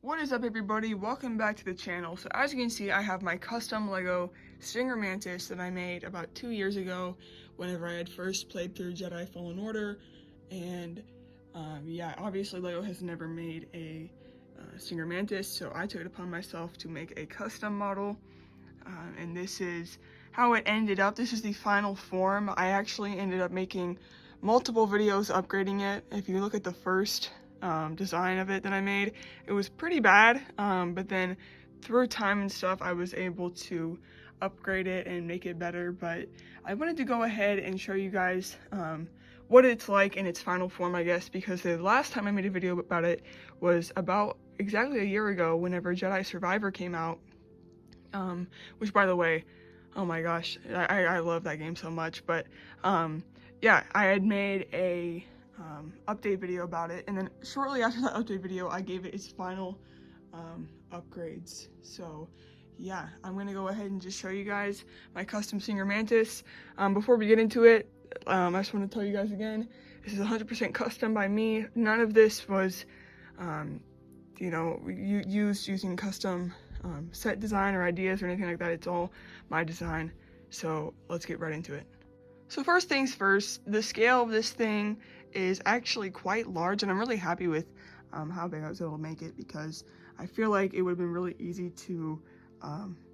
What is up, everybody? Welcome back to the channel. So as you can see, I have my custom LEGO Stinger Mantis that I made about 2 years ago whenever I had first played through Jedi Fallen Order. And yeah, obviously LEGO has never made a Stinger Mantis, so I took it upon myself to make a custom model. And this is how it ended up. This is the final form. I actually ended up making multiple videos upgrading it. If you look at the first design of it that I made, it was pretty bad, but then through time and stuff I was able to upgrade it and make it better. But I wanted to go ahead and show you guys what it's like in its final form, I guess, because the last time I made a video about it was about exactly a year ago whenever Jedi Survivor came out, which, by the way, oh my gosh, I love that game so much. But yeah, I had made a update video about it, and then shortly after that update video I gave it its final upgrades. So yeah, I'm gonna go ahead and just show you guys my custom Stinger Mantis. Before we get into it, I just want to tell you guys again, this is 100% custom by me. None of this was you know, using custom set design or ideas or anything like that. It's all my design. So let's get right into it. So first things first, the scale of this thing is actually quite large, and I'm really happy with how big I was able to make it, because I feel like it would have been really easy to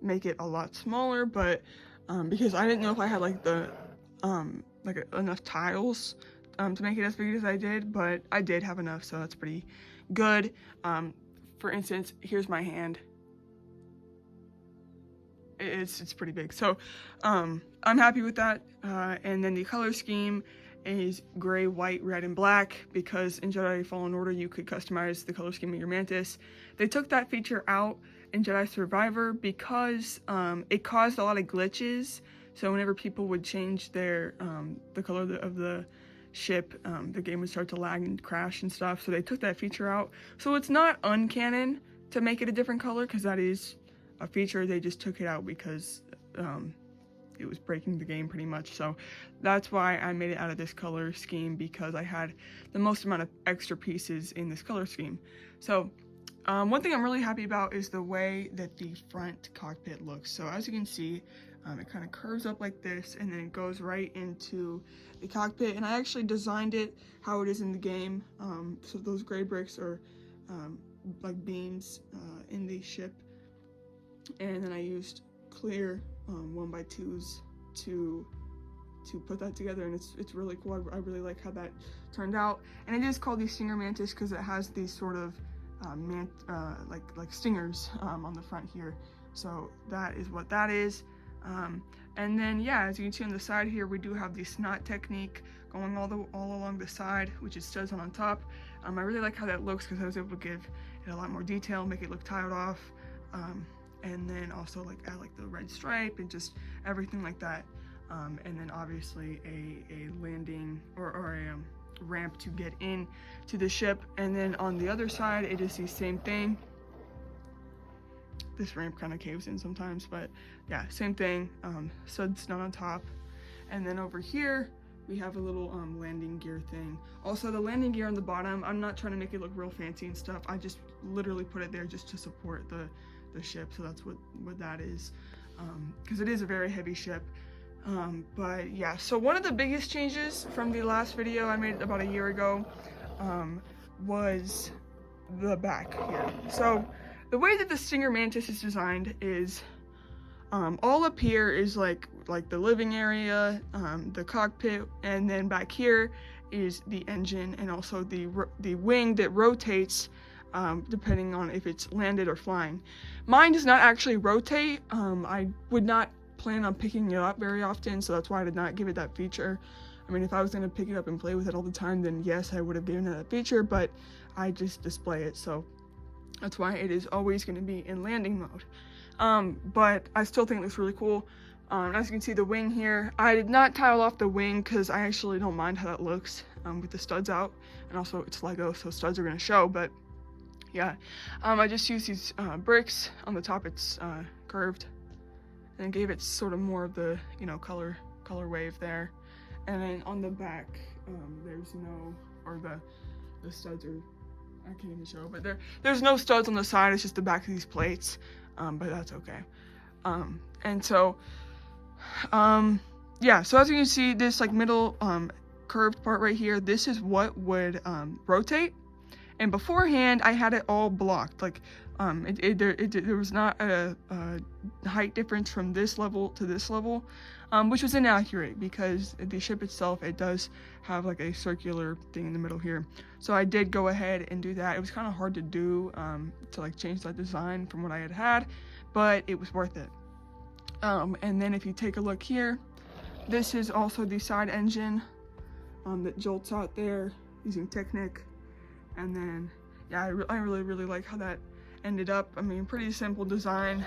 make it a lot smaller, but because I didn't know if I had like the enough tiles to make it as big as I did, but I did have enough, so that's pretty good. For instance, here's my hand. It's pretty big, so I'm happy with that. And then the color scheme is gray, white, red, and black, because in Jedi Fallen Order you could customize the color scheme of your Mantis. They took that feature out in Jedi Survivor because it caused a lot of glitches. So whenever people would change their the color of the ship, the game would start to lag and crash and stuff. So they took that feature out. So it's not uncanon to make it a different color, because that is a feature. They just took it out because it was breaking the game pretty much. So that's why I made it out of this color scheme, because I had the most amount of extra pieces in this color scheme. So one thing I'm really happy about is the way that the front cockpit looks. So as you can see, it kind of curves up like this, and then it goes right into the cockpit. And I actually designed it how it is in the game. So those gray bricks are like beams in the ship, and then I used clear 1x2s to put that together, and it's really cool. I really like how that turned out. And it is called the Stinger Mantis because it has these sort of like stingers on the front here. So that is what that is. And then yeah, as you can see on the side here, we do have the snot technique going all along the side, which is studs on top. I really like how that looks, because I was able to give it a lot more detail, make it look tiled off, and then also like add like the red stripe and just everything like that. And then obviously a landing or a ramp to get in to the ship. And then on the other side, it is the same thing. This ramp kind of caves in sometimes, but yeah, same thing. Studs down on top, and then over here we have a little landing gear thing. Also, the landing gear on the bottom, I'm not trying to make it look real fancy and stuff. I just literally put it there just to support the ship. So that's what that is, because it is a very heavy ship. But yeah, so one of the biggest changes from the last video I made about a year ago was the back here. So the way that the Stinger Mantis is designed is all up here is like the living area, the cockpit, and then back here is the engine, and also the wing that rotates depending on if it's landed or flying. Mine does not actually rotate. I would not plan on picking it up very often, so that's why I did not give it that feature. I mean, if I was going to pick it up and play with it all the time, then yes, I would have given it that feature, but I just display it, so that's why it is always going to be in landing mode. But I still think it looks really cool. As you can see, the wing here, I did not tile off the wing because I actually don't mind how that looks with the studs out, and also it's Lego, so studs are going to show. But yeah, I just used these bricks. On the top it's curved, and gave it sort of more of the, you know, color wave there. And then on the back, there's no, or the studs are I can't even show, but there's no studs on the side. It's just the back of these plates, but that's okay. And so, yeah, so as you can see, this like middle curved part right here, this is what would rotate. And beforehand, I had it all blocked. Like, there was not a height difference from this level to this level, which was inaccurate because the ship itself, it does have like a circular thing in the middle here. So I did go ahead and do that. It was kind of hard to do, to like change that design from what I had, but it was worth it. And then if you take a look here, this is also the side engine that jolts out there using Technic. And then, yeah, I really like how that ended up. I mean, pretty simple design.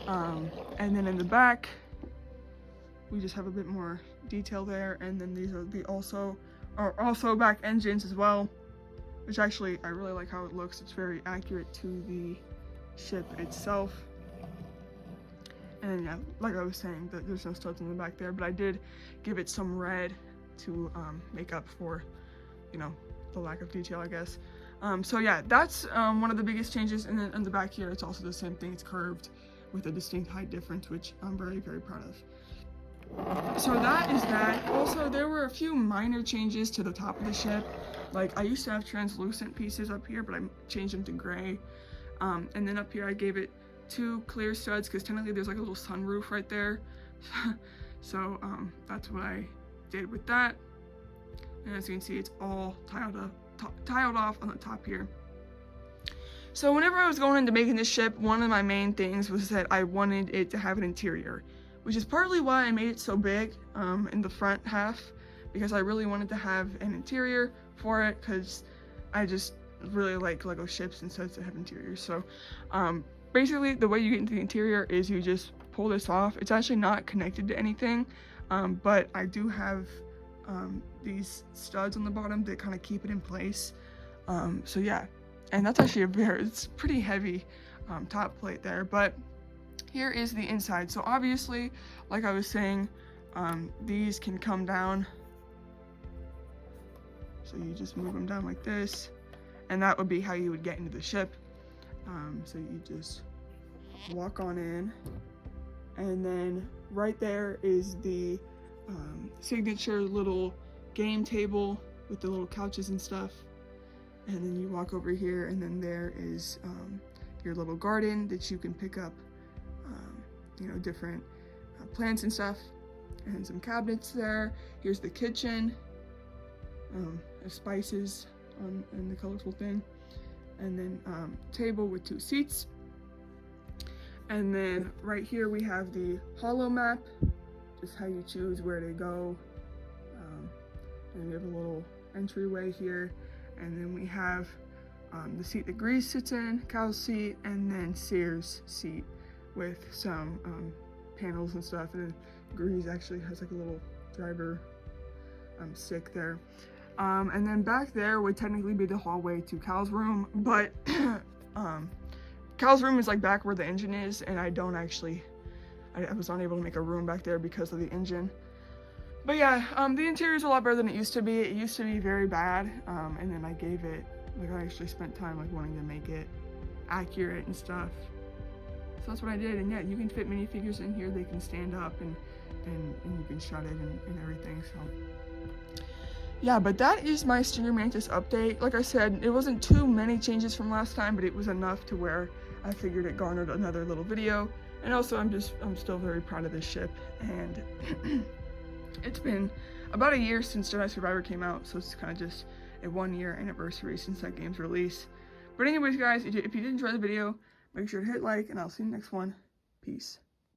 And then in the back, we just have a bit more detail there. And then these are also back engines as well, which actually I really like how it looks. It's very accurate to the ship itself. And yeah, like I was saying, there's no studs in the back there, but I did give it some red to make up for, you know, the lack of detail, I guess. So yeah, that's one of the biggest changes. And then on the back here, it's also the same thing. It's curved with a distinct height difference, which I'm very proud of. So that is that. Also, there were a few minor changes to the top of the ship. Like, I used to have translucent pieces up here, but I changed them to gray. And then up here, I gave it 2 clear studs because technically there's like a little sunroof right there. So that's what I did with that. And as you can see, it's all tiled off on the top here. So whenever I was going into making this ship, one of my main things was that I wanted it to have an interior, which is partly why I made it so big in the front half, because I really wanted to have an interior for it, because I just really like LEGO ships and sets that have interiors. So basically the way you get into the interior is you just pull this off. It's actually not connected to anything, but I do have these studs on the bottom that kind of keep it in place. So yeah, and that's actually it's pretty heavy top plate there. But here is the inside. So obviously, like I was saying, these can come down. So you just move them down like this, and that would be how you would get into the ship. So you just walk on in, and then right there is the signature little game table with the little couches and stuff. And then you walk over here, and then there is your little garden that you can pick up, you know, different plants and stuff, and some cabinets there. Here's the kitchen, spices in the colorful thing, and then table with 2 seats. And then right here we have the holo map, just how you choose where to go. And we have a little entryway here, and then we have the seat that Grease sits in, Cal's seat, and then Sears' seat with some panels and stuff. And then Grease actually has like a little driver stick there. And then back there would technically be the hallway to Cal's room, but Cal's room is like back where the engine is, and I was not able to make a room back there because of the engine. But yeah, the interior is a lot better than it used to be. It used to be very bad, and then I gave it, like, I actually spent time like wanting to make it accurate and stuff. So that's what I did. And yeah, you can fit minifigures in here. They can stand up, and you can shut it and everything. So yeah, but that is my Stinger Mantis update. Like I said, it wasn't too many changes from last time, but it was enough to where I figured it garnered another little video. And also, I'm still very proud of this ship, and it's been about a year since Jedi Survivor came out, so it's kind of just a 1-year anniversary since that game's release. But anyways, guys, if you did enjoy the video, make sure to hit like, and I'll see you in the next one. Peace.